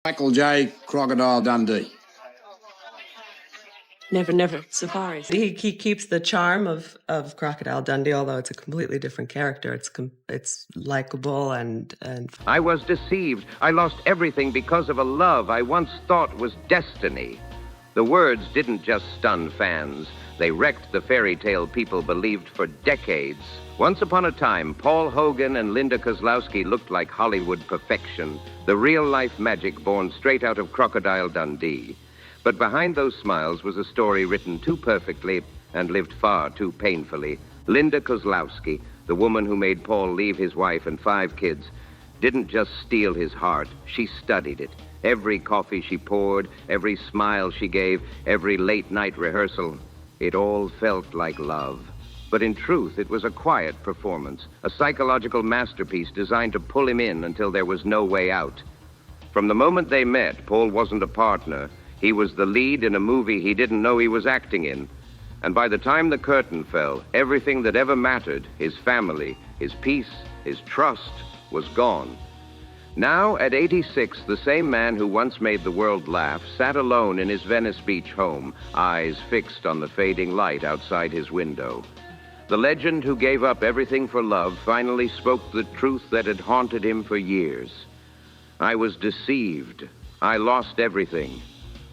Michael J. Crocodile Dundee. Never safaris. He keeps the charm of Crocodile Dundee, although it's a completely different character. It's likable and. I was deceived. I lost everything because of a love I once thought was destiny. The words didn't just stun fans. They wrecked the fairy tale people believed for decades. Once upon a time, Paul Hogan and Linda Kozlowski looked like Hollywood perfection, the real-life magic born straight out of Crocodile Dundee. But behind those smiles was a story written too perfectly and lived far too painfully. Linda Kozlowski, the woman who made Paul leave his wife and 5 kids, didn't just steal his heart. She studied it. Every coffee she poured, every smile she gave, every late-night rehearsal, it all felt like love. But in truth, it was a quiet performance, a psychological masterpiece designed to pull him in until there was no way out. From the moment they met, Paul wasn't a partner. He was the lead in a movie he didn't know he was acting in. And by the time the curtain fell, everything that ever mattered, his family, his peace, his trust, was gone. Now, at 86, the same man who once made the world laugh sat alone in his Venice Beach home, eyes fixed on the fading light outside his window. The legend who gave up everything for love finally spoke the truth that had haunted him for years. I was deceived. I lost everything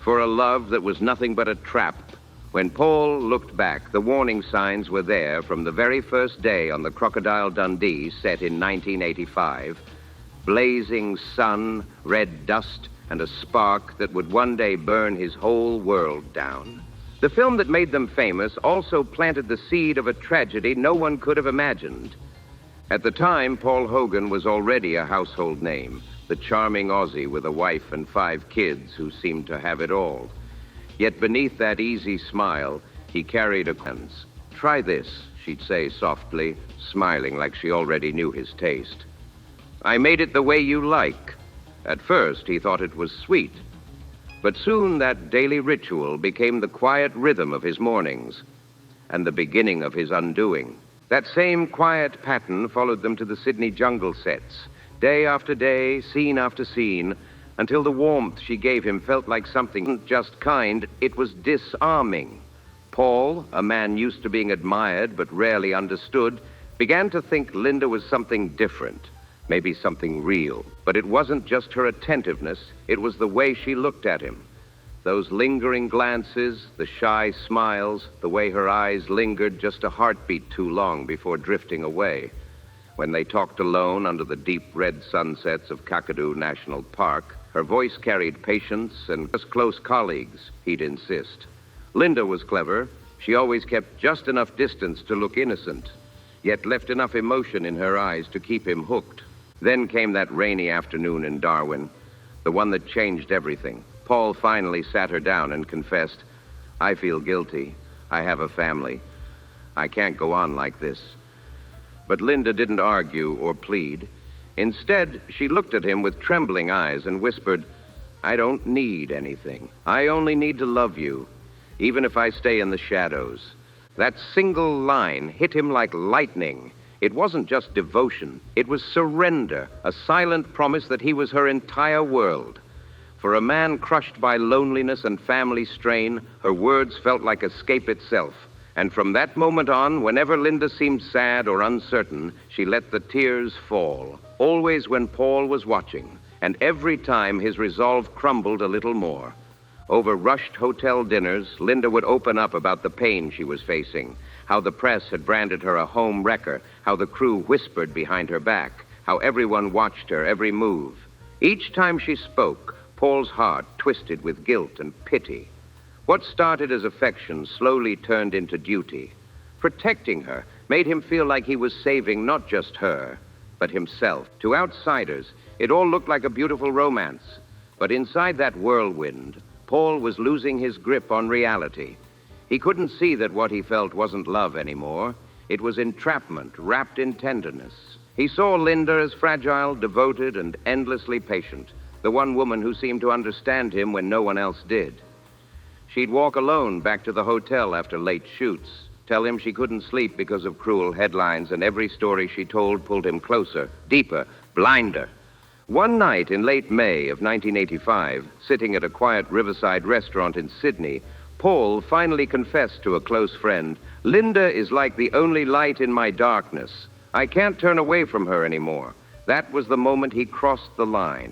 for a love that was nothing but a trap. When Paul looked back, the warning signs were there from the very first day on the Crocodile Dundee, set in 1985. Blazing sun, red dust, and a spark that would one day burn his whole world down. The film that made them famous also planted the seed of a tragedy no one could have imagined. At the time, Paul Hogan was already a household name, the charming Aussie with a wife and 5 kids who seemed to have it all. Yet beneath that easy smile, he carried a lens. "Try this," she'd say softly, smiling like she already knew his taste. "I made it the way you like." At first, he thought it was sweet. But soon that daily ritual became the quiet rhythm of his mornings and the beginning of his undoing. That same quiet pattern followed them to the Sydney jungle sets, day after day, scene after scene, until the warmth she gave him felt like something wasn't just kind, it was disarming. Paul, a man used to being admired but rarely understood, began to think Linda was something different. Maybe something real. But it wasn't just her attentiveness, it was the way she looked at him. Those lingering glances, the shy smiles, the way her eyes lingered just a heartbeat too long before drifting away. When they talked alone under the deep red sunsets of Kakadu National Park, her voice carried patience and just close colleagues, he'd insist. Linda was clever. She always kept just enough distance to look innocent, yet left enough emotion in her eyes to keep him hooked. Then came that rainy afternoon in Darwin, the one that changed everything. Paul finally sat her down and confessed, "I feel guilty. I have a family. I can't go on like this." But Linda didn't argue or plead. Instead, she looked at him with trembling eyes and whispered, "I don't need anything. I only need to love you, even if I stay in the shadows." That single line hit him like lightning. It wasn't just devotion. It was surrender, a silent promise that he was her entire world. For a man crushed by loneliness and family strain, her words felt like escape itself. And from that moment on, whenever Linda seemed sad or uncertain, she let the tears fall, always when Paul was watching, and every time his resolve crumbled a little more. Over rushed hotel dinners, Linda would open up about the pain she was facing, how the press had branded her a home wrecker, how the crew whispered behind her back, how everyone watched her every move. Each time she spoke, Paul's heart twisted with guilt and pity. What started as affection slowly turned into duty. Protecting her made him feel like he was saving not just her, but himself. To outsiders, it all looked like a beautiful romance. But inside that whirlwind, Paul was losing his grip on reality. He couldn't see that what he felt wasn't love anymore. It was entrapment wrapped in tenderness. He saw Linda as fragile, devoted, and endlessly patient, the one woman who seemed to understand him when no one else did. She'd walk alone back to the hotel after late shoots, tell him she couldn't sleep because of cruel headlines, and every story she told pulled him closer, deeper, blinder. One night in late May of 1985, sitting at a quiet riverside restaurant in Sydney, Paul finally confessed to a close friend, "Linda is like the only light in my darkness. I can't turn away from her anymore." That was the moment he crossed the line.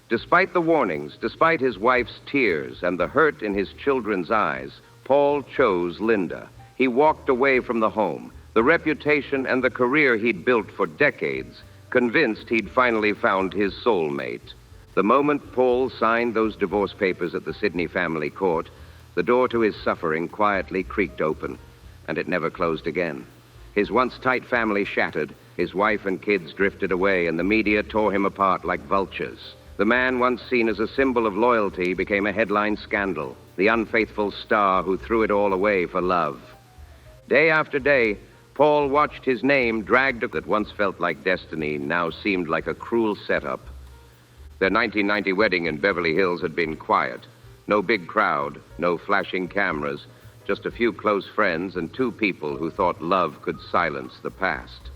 Despite the warnings, despite his wife's tears and the hurt in his children's eyes, Paul chose Linda. He walked away from the home, the reputation and the career he'd built for decades, convinced he'd finally found his soulmate. The moment Paul signed those divorce papers at the Sydney family court, the door to his suffering quietly creaked open, and it never closed again. His once tight family shattered, his wife and kids drifted away, and the media tore him apart like vultures. The man once seen as a symbol of loyalty became a headline scandal, the unfaithful star who threw it all away for love. Day after day, Paul watched his name dragged that once felt like destiny now seemed like a cruel setup. Their 1990 wedding in Beverly Hills had been quiet. No big crowd, no flashing cameras, just a few close friends and two people who thought love could silence the past.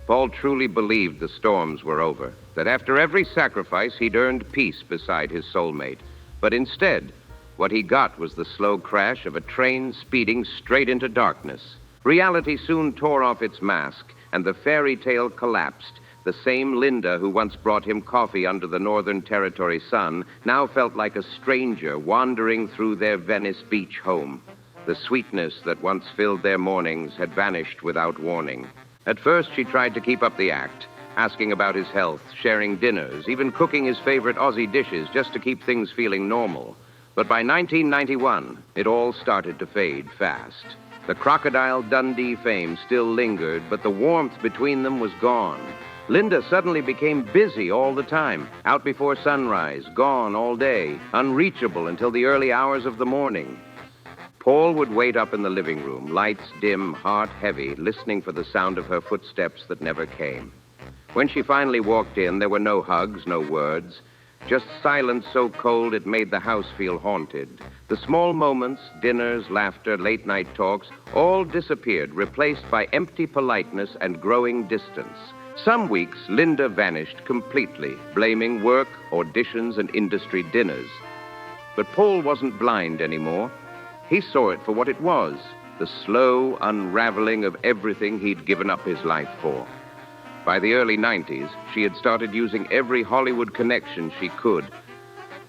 Paul truly believed the storms were over, that after every sacrifice he'd earned peace beside his soulmate. But instead, what he got was the slow crash of a train speeding straight into darkness. Reality soon tore off its mask, and the fairy tale collapsed. The same Linda who once brought him coffee under the Northern Territory sun now felt like a stranger wandering through their Venice Beach home. The sweetness that once filled their mornings had vanished without warning. At first, she tried to keep up the act, asking about his health, sharing dinners, even cooking his favorite Aussie dishes just to keep things feeling normal. But by 1991, it all started to fade fast. The Crocodile Dundee fame still lingered, but the warmth between them was gone. Linda suddenly became busy all the time, out before sunrise, gone all day, unreachable until the early hours of the morning. Paul would wait up in the living room, lights dim, heart heavy, listening for the sound of her footsteps that never came. When she finally walked in, there were no hugs, no words, just silence so cold it made the house feel haunted. The small moments, dinners, laughter, late-night talks, all disappeared, replaced by empty politeness and growing distance. Some weeks, Linda vanished completely, blaming work, auditions, and industry dinners. But Paul wasn't blind anymore. He saw it for what it was, the slow unraveling of everything he'd given up his life for. By the early 90s, she had started using every Hollywood connection she could,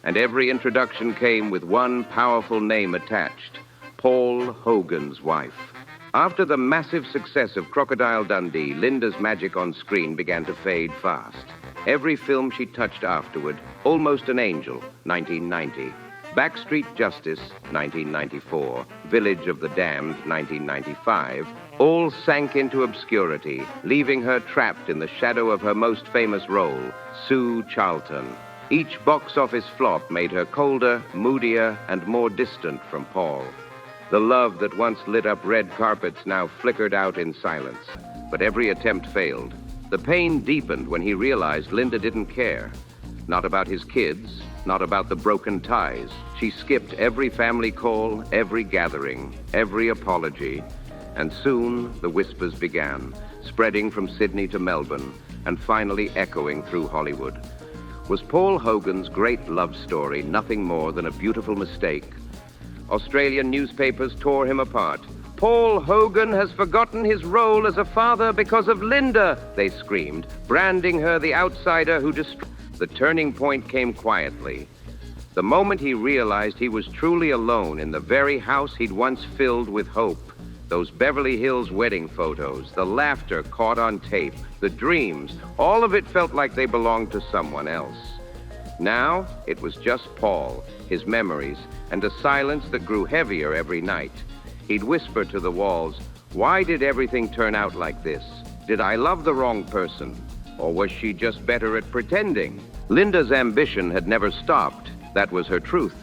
and every introduction came with one powerful name attached, Paul Hogan's wife. After the massive success of Crocodile Dundee, Linda's magic on screen began to fade fast. Every film she touched afterward, Almost an Angel, 1990. Backstreet Justice, 1994, Village of the Damned, 1995, all sank into obscurity, leaving her trapped in the shadow of her most famous role, Sue Charlton. Each box office flop made her colder, moodier, and more distant from Paul. The love that once lit up red carpets now flickered out in silence, but every attempt failed. The pain deepened when he realized Linda didn't care. Not about his kids, not about the broken ties. She skipped every family call, every gathering, every apology. And soon the whispers began, spreading from Sydney to Melbourne, and finally echoing through Hollywood. Was Paul Hogan's great love story nothing more than a beautiful mistake? Australian newspapers tore him apart. "Paul Hogan has forgotten his role as a father because of Linda," they screamed, branding her the outsider who destroyed. The turning point came quietly. The moment he realized he was truly alone in the very house he'd once filled with hope. Those Beverly Hills wedding photos, the laughter caught on tape, the dreams, all of it felt like they belonged to someone else. Now, it was just Paul, his memories, and a silence that grew heavier every night. He'd whisper to the walls, "Why did everything turn out like this? Did I love the wrong person? Or was she just better at pretending?" Linda's ambition had never stopped. That was her truth.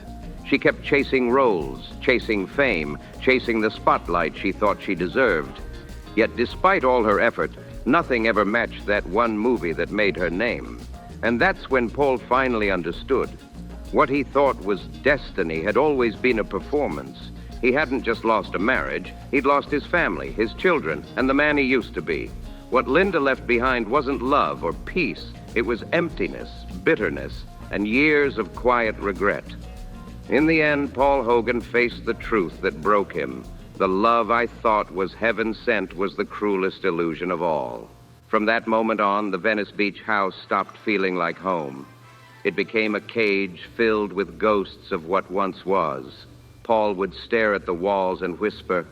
She kept chasing roles, chasing fame, chasing the spotlight she thought she deserved. Yet despite all her effort, nothing ever matched that one movie that made her name. And that's when Paul finally understood. What he thought was destiny had always been a performance. He hadn't just lost a marriage, he'd lost his family, his children, and the man he used to be. What Linda left behind wasn't love or peace. It was emptiness, bitterness, and years of quiet regret. In the end, Paul Hogan faced the truth that broke him. The love I thought was heaven sent was the cruelest illusion of all. From that moment on, the Venice Beach house stopped feeling like home. It became a cage filled with ghosts of what once was. Paul would stare at the walls and whisper,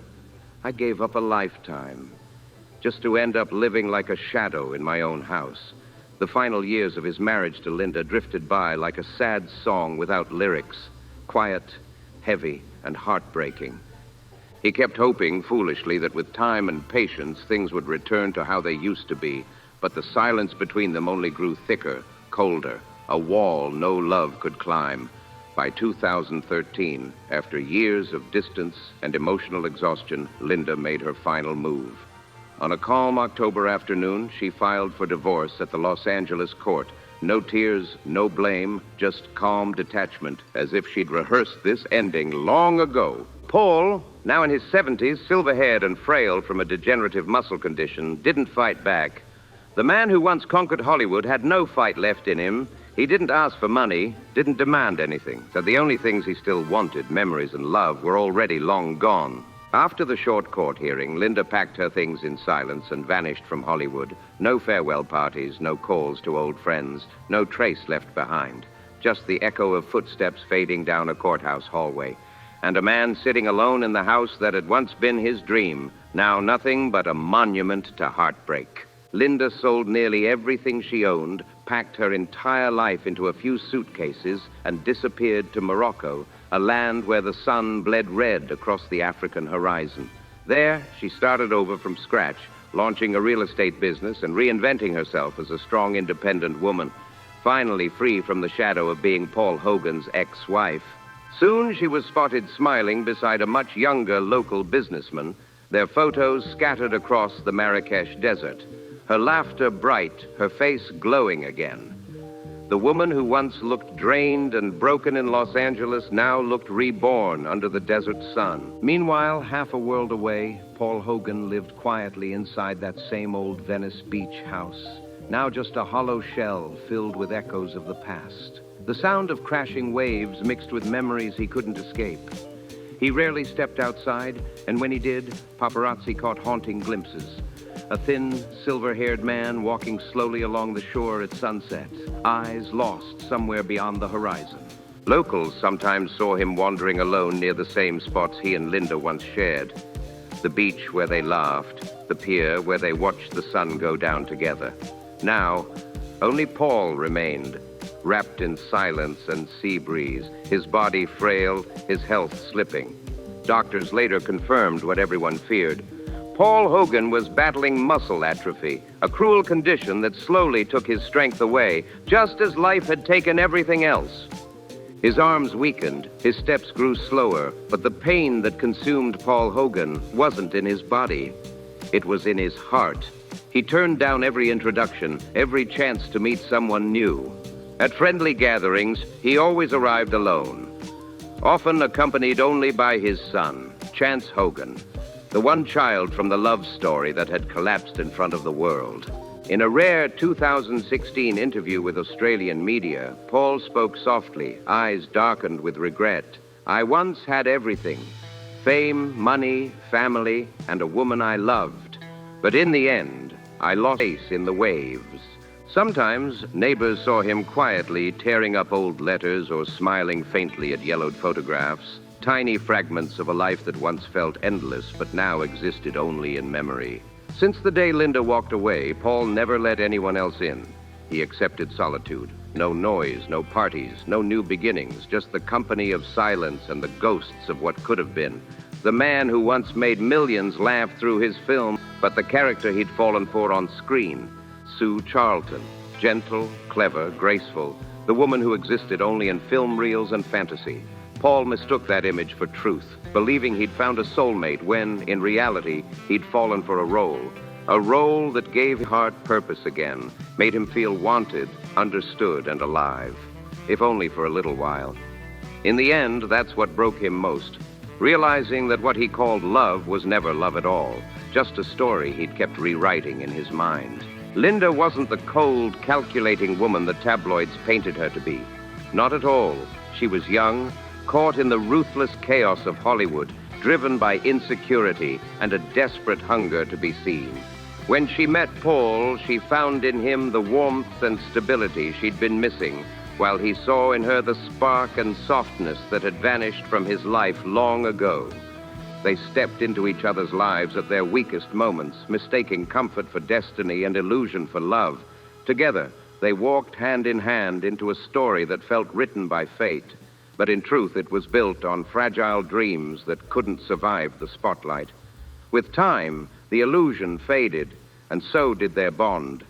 "I gave up a lifetime," just to end up living like a shadow in my own house. The final years of his marriage to Linda drifted by like a sad song without lyrics, quiet, heavy, and heartbreaking. He kept hoping, foolishly, that with time and patience, things would return to how they used to be, but the silence between them only grew thicker, colder, a wall no love could climb. By 2013, after years of distance and emotional exhaustion, Linda made her final move. On a calm October afternoon, she filed for divorce at the Los Angeles court. No tears, no blame, just calm detachment, as if she'd rehearsed this ending long ago. Paul, now in his 70s, silver-haired and frail from a degenerative muscle condition, didn't fight back. The man who once conquered Hollywood had no fight left in him. He didn't ask for money, didn't demand anything. So the only things he still wanted, memories and love, were already long gone. After the short court hearing, Linda packed her things in silence and vanished from Hollywood. No farewell parties, no calls to old friends, no trace left behind. Just the echo of footsteps fading down a courthouse hallway. And a man sitting alone in the house that had once been his dream, now nothing but a monument to heartbreak. Linda sold nearly everything she owned, packed her entire life into a few suitcases, and disappeared to Morocco, a land where the sun bled red across the African horizon. There, she started over from scratch, launching a real estate business and reinventing herself as a strong, independent woman, finally free from the shadow of being Paul Hogan's ex-wife. Soon she was spotted smiling beside a much younger local businessman, their photos scattered across the Marrakesh desert. Her laughter bright, her face glowing again. The woman who once looked drained and broken in Los Angeles now looked reborn under the desert sun. Meanwhile, half a world away, Paul Hogan lived quietly inside that same old Venice Beach house, now just a hollow shell filled with echoes of the past. The sound of crashing waves mixed with memories he couldn't escape. He rarely stepped outside, and when he did, paparazzi caught haunting glimpses. A thin, silver-haired man walking slowly along the shore at sunset, eyes lost somewhere beyond the horizon. Locals sometimes saw him wandering alone near the same spots he and Linda once shared. The beach where they laughed, the pier where they watched the sun go down together. Now, only Paul remained, wrapped in silence and sea breeze, his body frail, his health slipping. Doctors later confirmed what everyone feared. Paul Hogan was battling muscle atrophy, a cruel condition that slowly took his strength away, just as life had taken everything else. His arms weakened, his steps grew slower, but the pain that consumed Paul Hogan wasn't in his body. It was in his heart. He turned down every introduction, every chance to meet someone new. At friendly gatherings, he always arrived alone, often accompanied only by his son, Chance Hogan, the one child from the love story that had collapsed in front of the world. In a rare 2016 interview with Australian media, Paul spoke softly, eyes darkened with regret. "I once had everything: fame, money, family, and a woman I loved. But in the end, I lost face in the waves." Sometimes, neighbors saw him quietly tearing up old letters or smiling faintly at yellowed photographs. Tiny fragments of a life that once felt endless but now existed only in memory. Since the day Linda walked away, Paul never let anyone else in. He accepted solitude. No noise, no parties, no new beginnings, just the company of silence and the ghosts of what could have been. The man who once made millions laugh through his film, but the character he'd fallen for on screen, Sue Charlton, gentle, clever, graceful, the woman who existed only in film reels and fantasy. Paul mistook that image for truth, believing he'd found a soulmate when, in reality, he'd fallen for a role that gave his heart purpose again, made him feel wanted, understood, and alive, if only for a little while. In the end, that's what broke him most, realizing that what he called love was never love at all, just a story he'd kept rewriting in his mind. Linda wasn't the cold, calculating woman the tabloids painted her to be. Not at all. She was young, caught in the ruthless chaos of Hollywood, driven by insecurity and a desperate hunger to be seen. When she met Paul, she found in him the warmth and stability she'd been missing, while he saw in her the spark and softness that had vanished from his life long ago. They stepped into each other's lives at their weakest moments, mistaking comfort for destiny and illusion for love. Together, they walked hand in hand into a story that felt written by fate, but in truth it was built on fragile dreams that couldn't survive the spotlight. With time, the illusion faded, and so did their bond.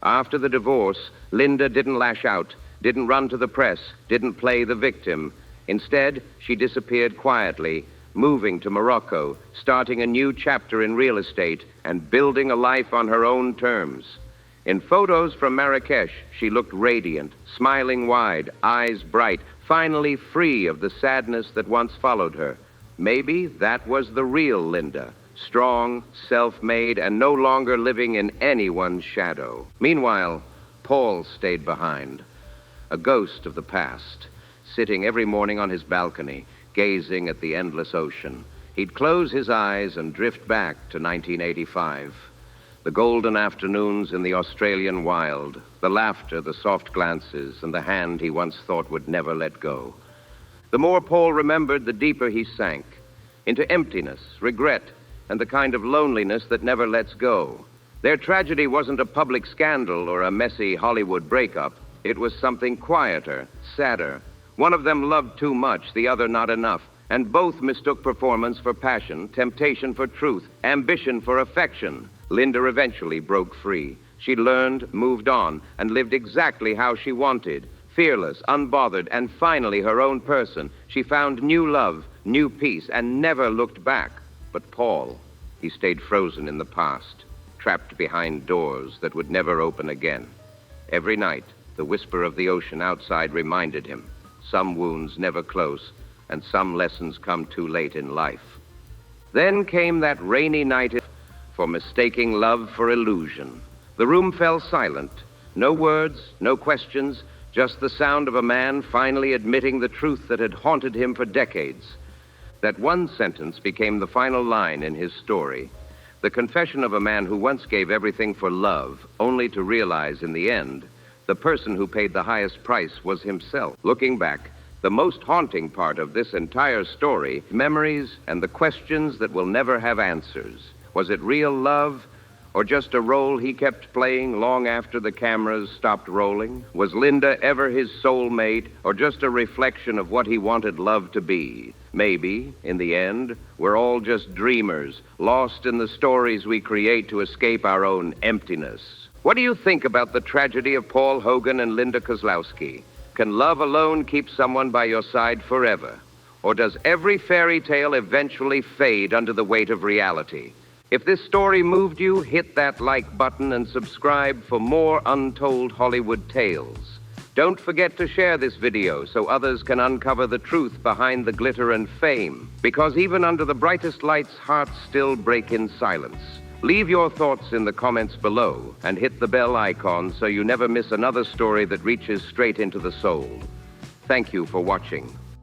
After the divorce, Linda didn't lash out, didn't run to the press, didn't play the victim. Instead, she disappeared quietly, moving to Morocco, starting a new chapter in real estate, and building a life on her own terms. In photos from Marrakesh, she looked radiant, smiling wide, eyes bright, finally free of the sadness that once followed her. Maybe that was the real Linda, strong, self-made, and no longer living in anyone's shadow. Meanwhile, Paul stayed behind, a ghost of the past, sitting every morning on his balcony, gazing at the endless ocean. He'd close his eyes and drift back to 1985. The golden afternoons in the Australian wild, the laughter, the soft glances, and the hand he once thought would never let go. The more Paul remembered, the deeper he sank, into emptiness, regret, and the kind of loneliness that never lets go. Their tragedy wasn't a public scandal or a messy Hollywood breakup. It was something quieter, sadder. One of them loved too much, the other not enough, and both mistook performance for passion, temptation for truth, ambition for affection. Linda eventually broke free. She learned, moved on, and lived exactly how she wanted, fearless, unbothered, and finally her own person. She found new love, new peace, and never looked back. But Paul, he stayed frozen in the past, trapped behind doors that would never open again. Every night, the whisper of the ocean outside reminded him, some wounds never close, and some lessons come too late in life. Then came that rainy night for mistaking love for illusion. The room fell silent. No words, no questions, just the sound of a man finally admitting the truth that had haunted him for decades. That one sentence became the final line in his story. The confession of a man who once gave everything for love, only to realize in the end, the person who paid the highest price was himself. Looking back, the most haunting part of this entire story, memories and the questions that will never have answers. Was it real love, or just a role he kept playing long after the cameras stopped rolling? Was Linda ever his soulmate, or just a reflection of what he wanted love to be? Maybe, in the end, we're all just dreamers, lost in the stories we create to escape our own emptiness. What do you think about the tragedy of Paul Hogan and Linda Kozlowski? Can love alone keep someone by your side forever? Or does every fairy tale eventually fade under the weight of reality? If this story moved you, hit that like button and subscribe for more untold Hollywood tales. Don't forget to share this video so others can uncover the truth behind the glitter and fame. Because even under the brightest lights, hearts still break in silence. Leave your thoughts in the comments below and hit the bell icon so you never miss another story that reaches straight into the soul. Thank you for watching.